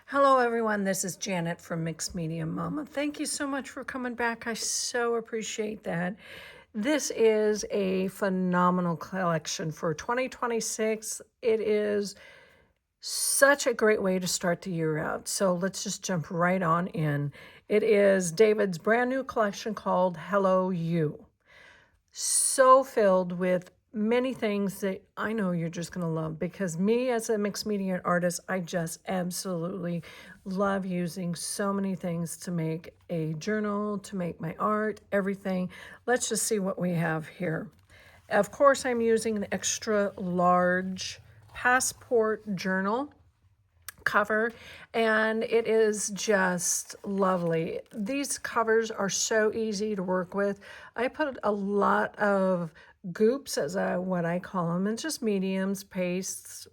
Hello, everyone. This is Janet from Mixed Media Mama. Thank you so much for coming back. I so appreciate that. This is a phenomenal collection for 2026. It is such a great way to start the year out. So let's just jump right on in. It is David's brand new collection called Hello You. So filled with many things that I know you're just going to love, because me as a mixed media artist, I just absolutely love using so many things to make a journal, to make my art, everything. Let's just see what we have here. Of course, I'm using the extra large passport journal cover, and it is just lovely. These covers are so easy to work with. I put a lot of goops, as what I call them, and just mediums, pastes,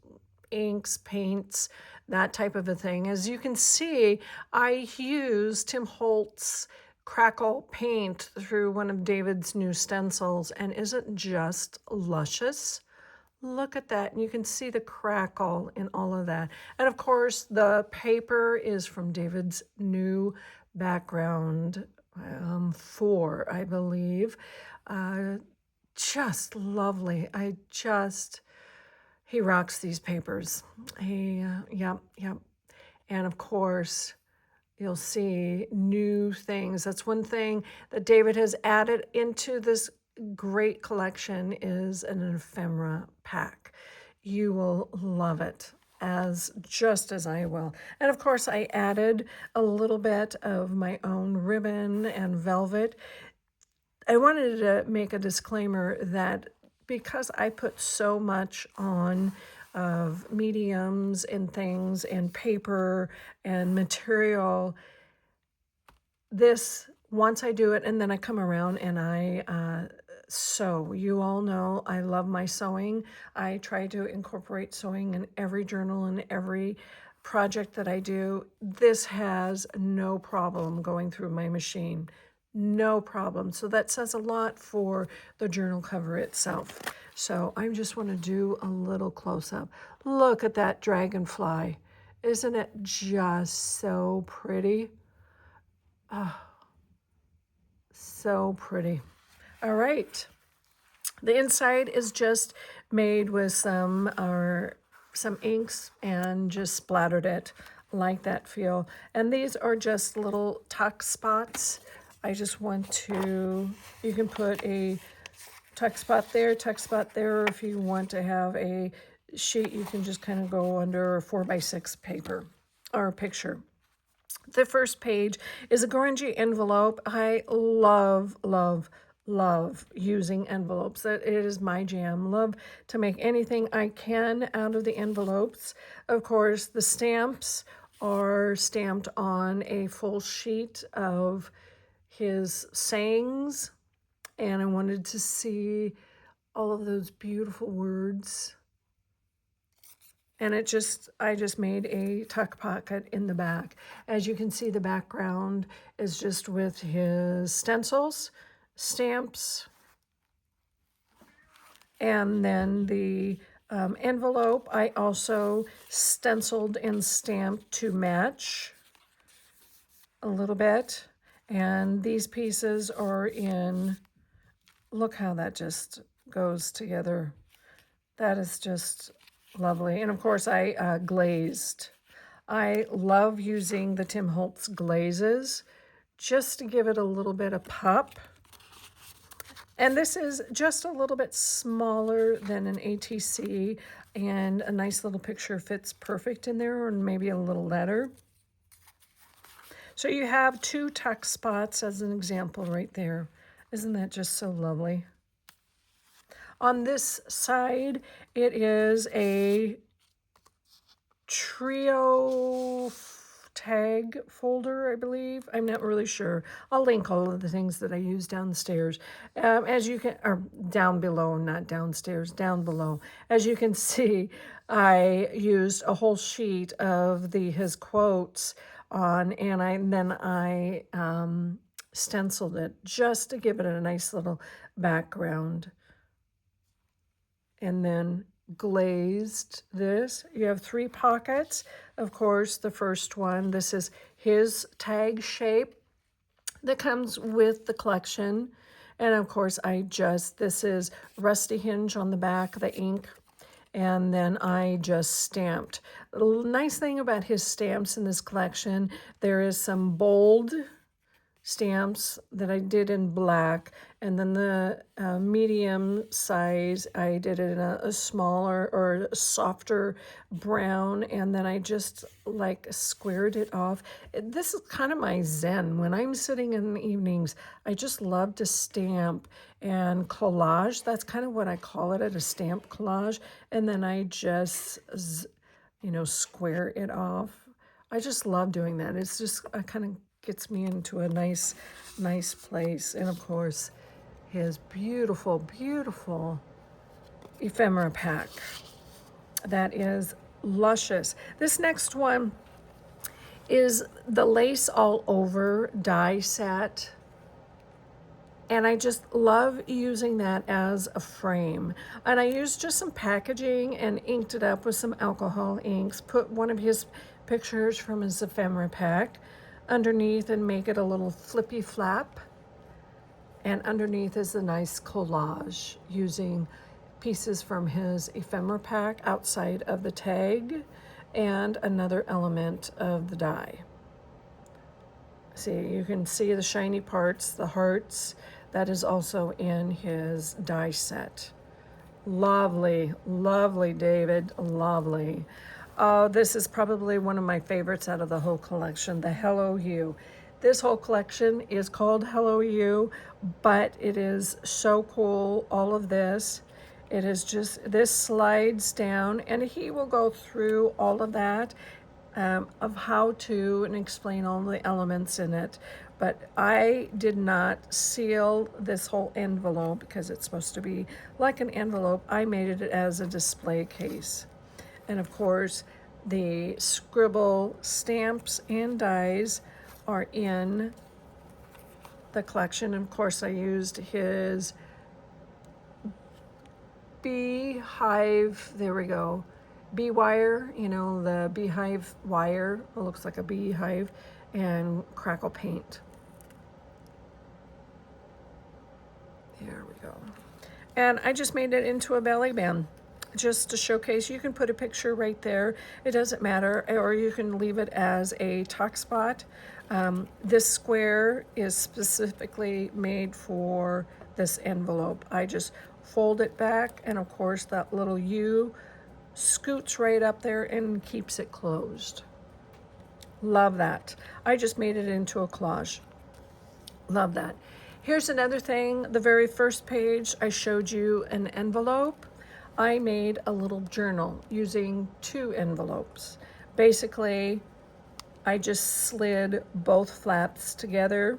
inks, paints, that type of a thing. As you can see, I use Tim Holtz crackle paint through one of David's new stencils, and isn't just luscious? Look at that. And you can see the crackle in all of that. And of course, the paper is from David's new background 4, I believe. Just lovely. He rocks these papers. Yep. And of course, you'll see new things. That's one thing that David has added into this great collection, is an ephemera pack. You will love it, just as I will. And of course, I added a little bit of my own ribbon and velvet. I wanted to make a disclaimer that because I put so much on of mediums and things and paper and material, once I do it and then I come around and I sew. You all know I love my sewing. I try to incorporate sewing in every journal and every project that I do. This has no problem going through my machine. No problem. So that says a lot for the journal cover itself. So I just want to do a little close-up. Look at that dragonfly. Isn't it just so pretty? So pretty. All right. The inside is just made with some inks and just splattered it, like that feel. And these are just little tuck spots. I just want to, you can put a tuck spot there, or if you want to have a sheet, you can just kind of go under a 4x6 paper or picture. The first page is a grungy envelope. I love using envelopes. It is my jam. Love to make anything I can out of the envelopes. Of course, the stamps are stamped on a full sheet of his sayings, and I wanted to see all of those beautiful words. And I just made a tuck pocket in the back. As you can see, the background is just with his stencils, stamps, and then the envelope I also stenciled and stamped to match a little bit. And these pieces are in, look how that just goes together. That is just lovely. And of course, I glazed. I love using the Tim Holtz glazes just to give it a little bit of pop. And this is just a little bit smaller than an ATC, and a nice little picture fits perfect in there, or maybe a little letter. So you have 2 tuck spots as an example right there. Isn't that just so lovely? On this side, it is a trio tag folder, I believe. I'm not really sure. I'll link all of the things that I use downstairs. As you can, or down below, not downstairs, down below. As you can see, I used a whole sheet of his quotes on, and then I stenciled it just to give it a nice little background. And then glazed this. You have 3 pockets. Of course, the first one, this is his tag shape that comes with the collection. And of course, this is rusty hinge on the back, the ink, and then I just stamped. The nice thing about his stamps in this collection, there is some bold stamps that I did in black, and then the medium size I did it in a smaller or a softer brown, and then I just like squared it off. This is kind of my zen. When I'm sitting in the evenings, I just love to stamp and collage. That's kind of what I call it, a stamp collage, and then I just square it off. I just love doing that. It's just kind of gets me into a nice place. And of course, his beautiful, beautiful ephemera pack. That is luscious. This next one is the lace all over die set. And I just love using that as a frame. And I used just some packaging and inked it up with some alcohol inks, put one of his pictures from his ephemera pack underneath and make it a little flippy flap. And underneath is a nice collage using pieces from his ephemera pack outside of the tag and another element of the die. See, you can see the shiny parts, the hearts. That is also in his die set. Lovely, lovely, David, lovely. This is probably one of my favorites out of the whole collection, the Hello You. This whole collection is called Hello You, but it is so cool, all of this. It is just, this slides down, and he will go through all of that, of how to and explain all the elements in it. But I did not seal this whole envelope because it's supposed to be like an envelope. I made it as a display case. And of course, the scribble stamps and dies are in the collection. Of course, I used his beehive, there we go, bee wire, the beehive wire. It looks like a beehive, and crackle paint. There we go. And I just made it into a belly band just to showcase. You can put a picture right there. It doesn't matter, or you can leave it as a tuck spot. This square is specifically made for this envelope. I just fold it back, and of course that little U scoots right up there and keeps it closed. Love that. I just made it into a collage. Love that. Here's another thing. The very first page, I showed you an envelope. I made a little journal using 2 envelopes. Basically, I just slid both flaps together,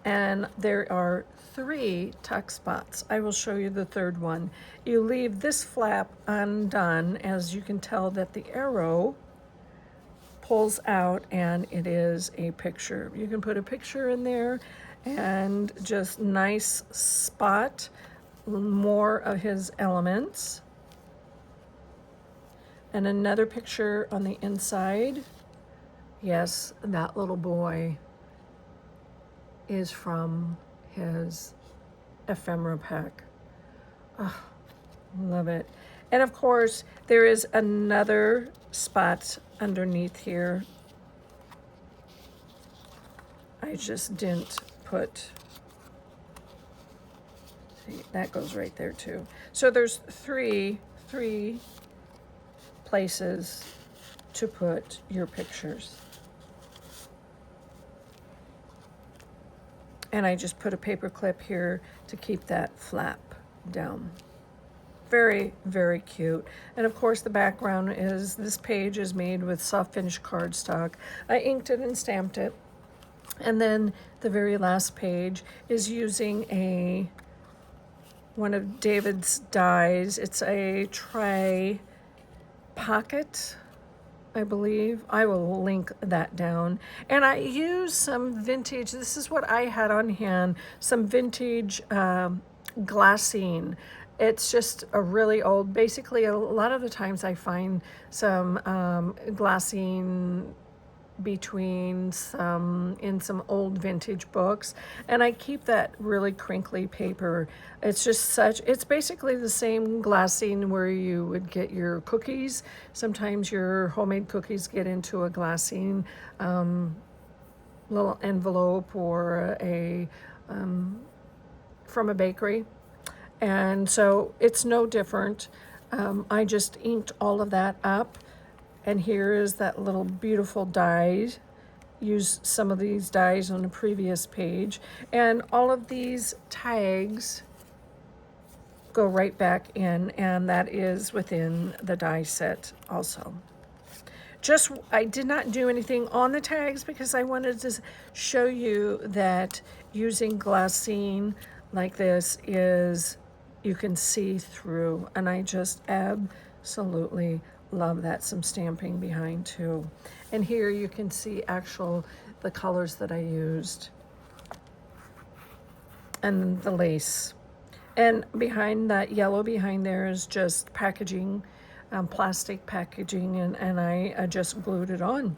and there are 3 tuck spots. I will show you the third one. You leave this flap undone, as you can tell that the arrow pulls out, and it is a picture. You can put a picture in there, and just nice spot more of his elements. And another picture on the inside. Yes, that little boy is from his ephemera pack. Oh, love it. And of course, there is another spot underneath here. I just didn't put, see, that goes right there too. So there's three places to put your pictures. And I just put a paper clip here to keep that flap down. Very, very cute. And of course the background is, this page is made with soft finish cardstock. I inked it and stamped it. And then the very last page is using one of David's dies. It's a tray pocket, I believe. I will link that down. And I use some vintage, this is what I had on hand, some vintage glassine. It's just a really old, basically a lot of the times I find some glassine between in some old vintage books, and I keep that really crinkly paper. It's just it's basically the same glassine where you would get your cookies. Sometimes your homemade cookies get into a glassine little envelope or a from a bakery, and so it's no different. I just inked all of that up. And here is that little beautiful die. Used some of these dies on the previous page. And all of these tags go right back in, and that is within the die set also. I did not do anything on the tags because I wanted to show you that using glassine like this is, you can see through, and I just absolutely love that. Some stamping behind too. And here you can see the colors that I used and the lace. And behind that yellow behind there is just packaging, plastic packaging, and I just glued it on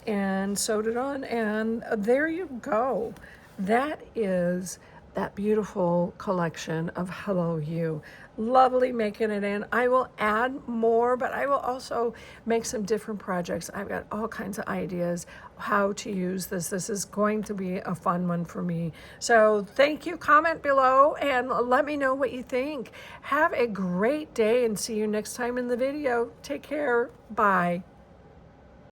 and sewed it on, and there you go. That is that beautiful collection of Hello You. Lovely making it in. I will add more, but I will also make some different projects. I've got all kinds of ideas how to use this. This is going to be a fun one for me. So thank you. Comment below and let me know what you think. Have a great day and see you next time in the video. Take care. Bye.